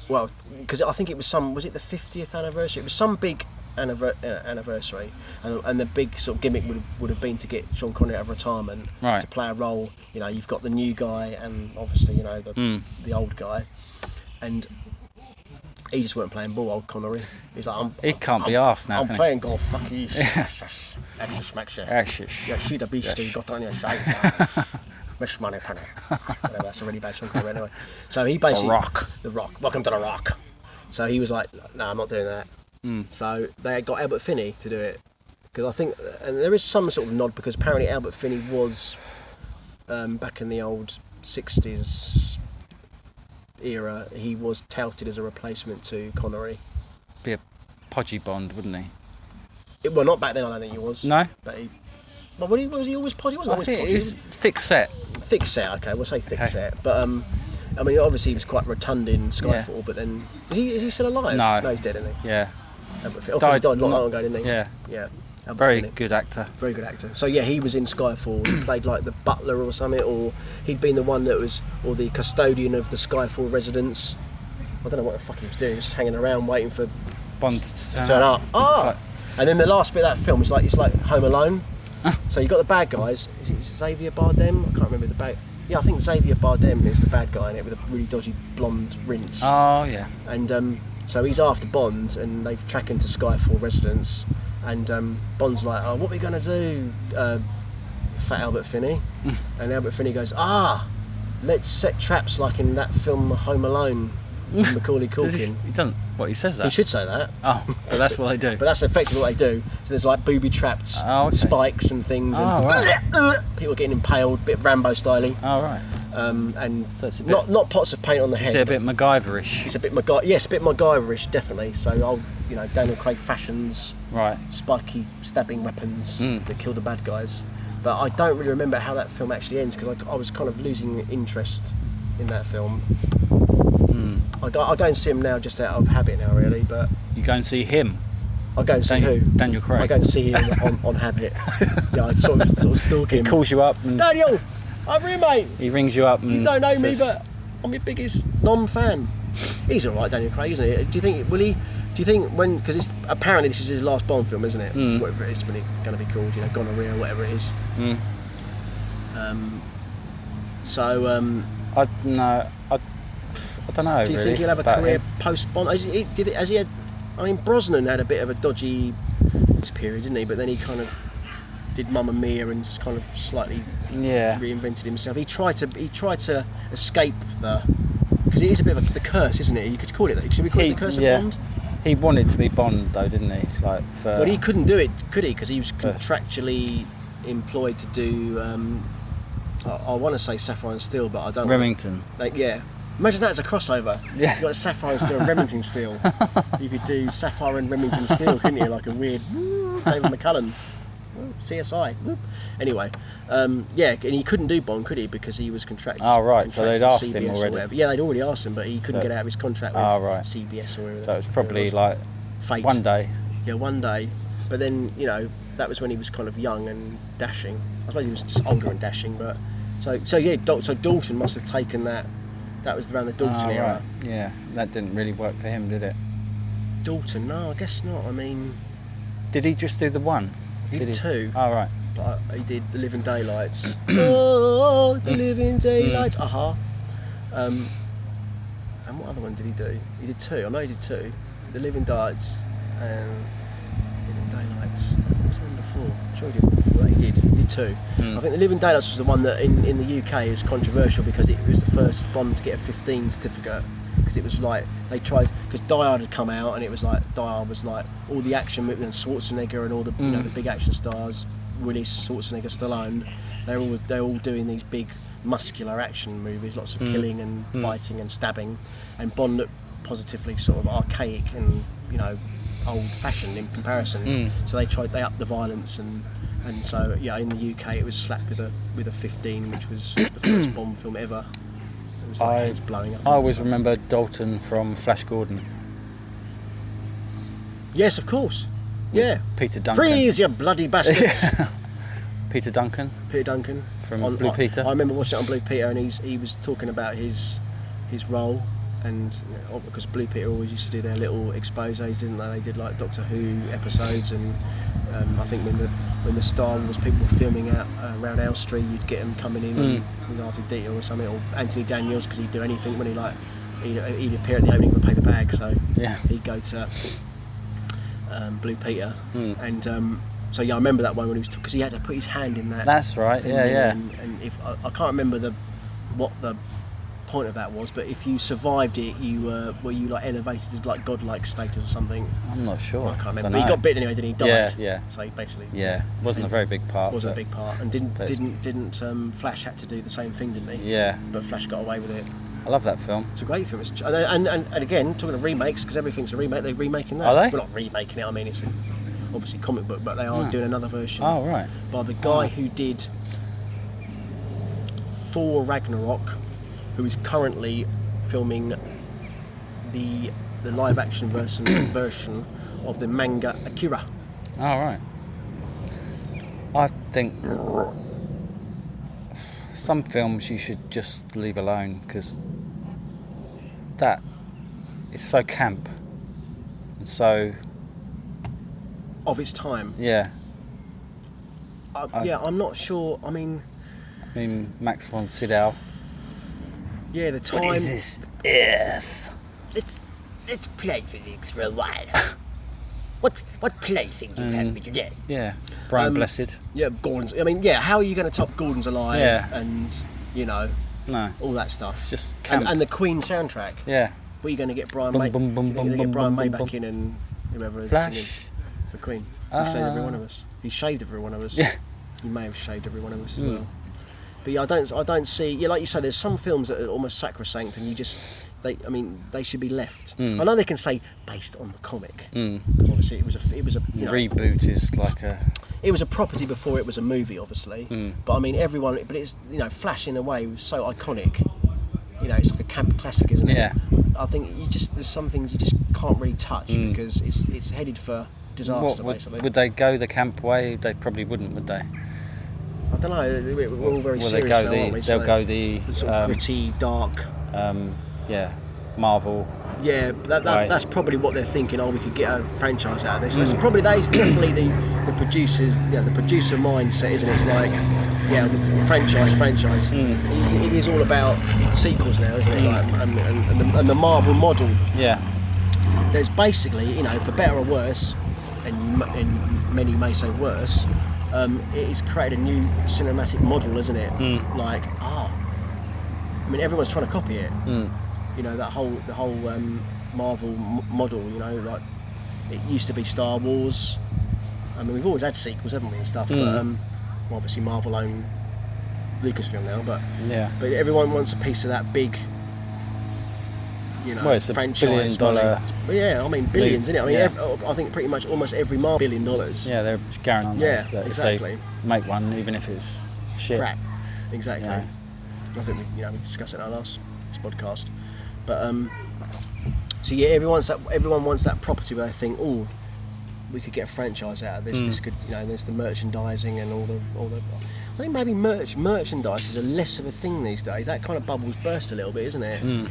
Well, because I think it was was it the 50th anniversary? It was some big anniversary, and the big sort of gimmick would have been to get Sean Connery out of retirement to play a role. You know, you've got the new guy and obviously the old guy, and he just weren't playing ball. Old Connery, he's like, he can't be arsed now. I'm playing golf. Fuck you. Yeah, shoot a beast. You got on your shite. Mish money, penny. That's a really bad Sean Connery anyway. So he basically the Rock. Welcome to the Rock. So he was like, no, I'm not doing that. So they got Albert Finney to do it, because I think, and there is some sort of nod, because apparently Albert Finney was back in the old 60s era, he was touted as a replacement to Connery. Be a podgy Bond, wouldn't he? Well, not back then. I don't think he was. No. But was he always podgy? I think he was thick set. Thick set. Okay, we'll say thick set. But I mean, obviously he was quite rotund in Skyfall. Yeah. But then is he still alive? No, he's dead, isn't he? Yeah. He died a long ago, didn't he? Yeah. Yeah. Very good actor. Very good actor. So yeah, he was in Skyfall. He played like the butler or something, or he'd been the one that was, or the custodian of the Skyfall residence. I don't know what the fuck he was doing, just hanging around waiting for Bond to turn up. And then the last bit of that film is like, it's like Home Alone. So you've got the bad guys. Is it Xavier Bardem? I can't remember the bad. Yeah, I think Xavier Bardem is the bad guy in it, with a really dodgy blonde rinse. Oh yeah. And so he's after Bond, and they've tracked him to Skyfall residence. And Bond's like, "Oh, what are we gonna do, Fat Albert Finney?" And Albert Finney goes, let's set traps like in that film Home Alone, with Macaulay Culkin. He doesn't. What, he says that? He should say that. Oh, but that's what they do. But that's effectively what they do. So there's like booby traps, spikes and things, and people getting impaled, bit Rambo styling. Oh right. And so it's a bit, not pots of paint on the head. It's a bit MacGyverish. It's a bit yes, a bit MacGyverish, definitely. So Daniel Craig fashions spiky stabbing weapons that kill the bad guys. But I don't really remember how that film actually ends, because I was kind of losing interest in that film. I go and see him now just out of habit now, really. But you go and see him? I'll go and see who? Daniel Craig. I'll go and see him on Habit. Yeah, I sort of stalk him. He calls you up and... Daniel, I'm here, mate. He rings you up and... You don't know me, but I'm your biggest non-fan. He's alright, Daniel Craig, isn't he? Do you think, Do you think when... Because apparently this is his last Bond film, isn't it? Whatever it is, when it's going to be called, Gonorrhea, whatever it is. I don't know. Do you really, think he'll have a career post-Bond? Has he had? I mean, Brosnan had a bit of a dodgy period, didn't he? But then he kind of did Mamma Mia and kind of slightly reinvented himself. He tried to escape because it is a bit of the curse, isn't it? You could call it that. Should we call it the curse of Bond? He wanted to be Bond, though, didn't he? Well, he couldn't do it, could he? Because he was contractually employed to do. I want to say Sapphire and Steel, but I don't. Remington. Imagine that as a crossover. Yeah. You've got Sapphire and Steel and Remington Steel. You could do Sapphire and Remington Steel, couldn't you? Like a weird David McCullen. CSI. Anyway, and he couldn't do Bond, could he? Because he was contracted. Oh, right. So they'd asked CBS him already. Yeah, they'd already asked him, but he couldn't get out of his contract with CBS or whatever. So it was probably fate. One day. Yeah, one day. But then, that was when he was kind of young and dashing. I suppose he was just older and dashing, but... So Dalton must have taken that. That was around the Dalton era. Right. Yeah, that didn't really work for him, did it? Dalton? No, I guess not. I mean... Did he just do the one? He did two. Oh, right. But he did The Living Daylights. Oh, The Living Daylights. Aha. And what other one did he do? He did two. I know he did two. The Living Daylights and Living Daylights. What was the one before? I'm sure he did one before that. He did two. I think The Living Daylights was the one that in the UK is controversial because it was the first Bond to get a 15 certificate. Because it was like they tried, because Die Hard had come out and it was like Die Hard was like all the action movies and Schwarzenegger and all the the big action stars, Willis, Schwarzenegger, Stallone, they're all doing these big muscular action movies, lots of killing and fighting and stabbing, and Bond looked positively sort of archaic and old-fashioned in comparison. So they upped the violence and so in the UK it was slapped with a 15, which was the first Bond film ever. It was like heads blowing up. I always remember Dalton from Flash Gordon. Yes, of course. Yeah. Peter Duncan. Freeze, you bloody bastards. Peter Duncan from Blue Peter. I remember watching it on Blue Peter, and he was talking about his role, and because Blue Peter always used to do their little exposés, didn't they? They did like Doctor Who episodes, and I think when the Star Wars people were filming out around Elstree, you'd get them coming in with R2-D2 or something, or Anthony Daniels, because he'd do anything when he'd appear at the opening of a paper bag, so he'd go to Blue Peter, and so I remember that one when he was because he had to put his hand in that. That's right. And if I can't remember what the point of that was, but if you survived it, you were you like elevated to like godlike status or something. I'm not sure. I can't remember. But he got bitten anyway, didn't he? Died. Yeah. So he basically. Yeah. Wasn't a very big part. Wasn't a big part, and didn't Flash had to do the same thing, didn't he? Yeah. But Flash got away with it. I love that film. It's a great film. And again, talking of remakes, because everything's a remake, they're remaking that. Are they? Well, not remaking it. I mean, it's obviously comic book, but they are doing another version. Oh, right. By the guy who did Thor Ragnarok, who is currently filming the live action version of the manga Akira. Oh, right. I think some films you should just leave alone, because that is so camp and so of its time. Yeah. I'm not sure. I mean, Max von Sydow. Yeah, the time. What is this Earth? Let's play physics for a while. What plaything do you have me today? Yeah, Brian Blessed. Yeah, Gordon's. I mean, how are you going to top Gordon's Alive? Yeah. And all that stuff. It's just camp. And the Queen soundtrack. Yeah. What are you going to get Brian May? Get Brian May back in and whoever is singing for Queen? He saved every one of us. He shaved every one of us. Yeah. He may have shaved every one of us as well. But yeah, I don't see. Yeah, like you say, there's some films that are almost sacrosanct, and they should be left. I know they can say based on the comic, because obviously it was a reboot is like a. It was a property before it was a movie, obviously. But I mean, but it's Flash in a way was so iconic. It's like a camp classic, isn't it? Yeah. I think there's some things you just can't really touch because it's headed for disaster, basically. Would they go the camp way? They probably wouldn't, would they? I don't know. We're all very serious now, aren't we? They'll go the sort of gritty, dark. Marvel. Yeah, that's probably what they're thinking. Oh, we could get a franchise out of this. That's definitely the producers. Yeah, the producer mindset, isn't it? It's like, franchise. It is all about sequels now, isn't it? Like, and the Marvel model. Yeah. There's basically, for better or worse, and many may say worse, it has created a new cinematic model, isn't it? Like, everyone's trying to copy it. The whole Marvel model. Like, it used to be Star Wars. We've always had sequels, haven't we, and stuff. But obviously Marvel own Lucasfilm now. But everyone wants a piece of that big. It's a franchise $1 billion. But billions, isn't it? I think pretty much almost every Marvel $1 billion. Yeah, they're guaranteed. Yeah, exactly. If they make one, even if it's shit. Crap. Exactly. I think we discussed it in our last podcast. But everyone wants that property where they think, oh, we could get a franchise out of this. This could, there's the merchandising and all the. I think maybe merchandise is a less of a thing these days. That kind of bubble's burst a little bit, isn't it?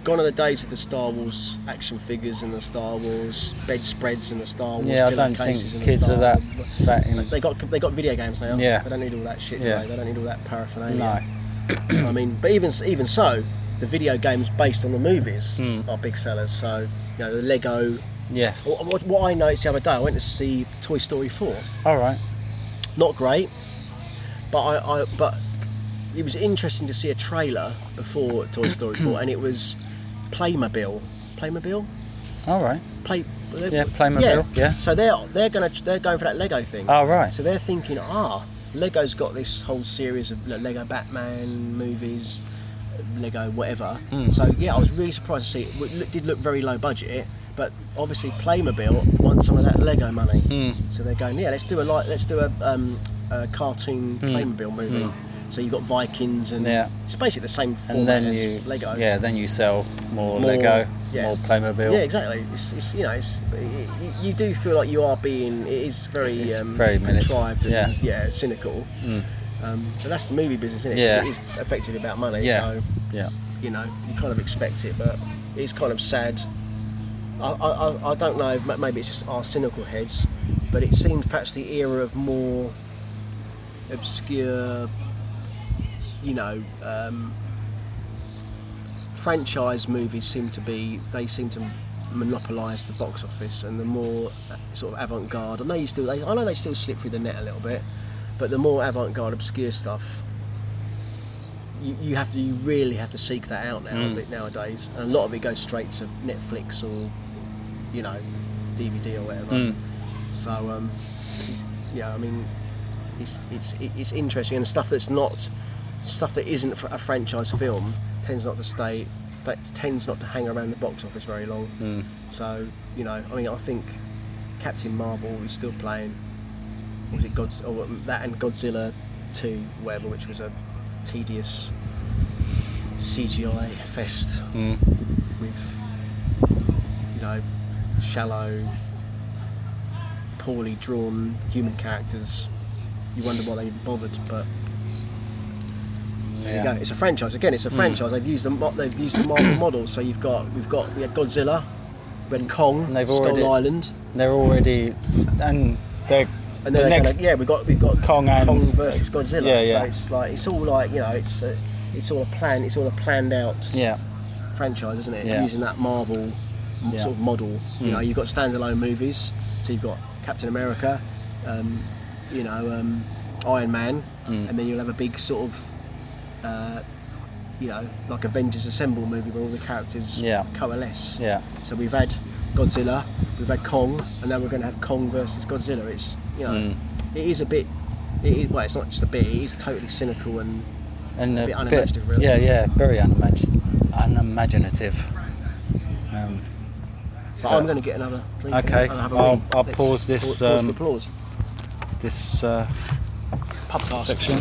Gone are the days of the Star Wars action figures and the Star Wars bedspreads and the Star Wars I don't think kids are that They got video games now. Yeah. They don't need all that shit. They don't need all that paraphernalia. No. But even so, the video games based on the movies are big sellers. So the Lego. Yes. What I noticed the other day, I went to see Toy Story 4. All right. Not great, but but it was interesting to see a trailer before Toy Story 4, and it was Playmobil. All right. Playmobil. Yeah. So they're going for that Lego thing. Oh right. So they're thinking, Lego's got this whole series of Lego Batman movies, Lego whatever. So I was really surprised to see it did look very low budget, but obviously Playmobil wants some of that Lego money. So they're going, let's do a cartoon Playmobil movie. So you've got Vikings and it's basically the same format as Lego. Yeah, then you sell more Lego, more Playmobil. Yeah, exactly. You do feel like you are being. It is very contrived and cynical. But that's the movie business, isn't it? Yeah. It is effectively about money. Yeah. So you kind of expect it, but it's kind of sad. I don't know. Maybe it's just our cynical heads, but it seems perhaps the era of more obscure. Franchise movies seem to monopolise the box office, and the more sort of avant-garde. I know they still slip through the net a little bit, but the more avant-garde, obscure stuff, you really have to seek that out nowadays, and a lot of it goes straight to Netflix or DVD or whatever. So it's interesting, and stuff that isn't a franchise film tends not to hang around the box office very long. So I think Captain Marvel is still playing. Was it that and Godzilla 2, whatever, which was a tedious CGI fest with shallow, poorly drawn human characters. You wonder why they even bothered, but there you go. It's a franchise. Again, it's a franchise. They've used the Marvel model. So we had Godzilla, we had Kong, Skull Island. They're already we've got Kong versus Godzilla. Yeah. So it's all a planned out franchise, isn't it? Yeah. Using that Marvel sort of model. You've got standalone movies. So you've got Captain America. Iron Man, and then you'll have a big sort of, like Avengers Assemble movie where all the characters coalesce. Yeah. So we've had Godzilla, we've had Kong, and now we're going to have Kong versus Godzilla. It's it is a bit. It's not just a bit. It is totally cynical and a bit unimaginative, really. Yeah, very unimaginative. But I'm going to get another drink. Okay, I'll pause this. Pause for applause. This pubcast section.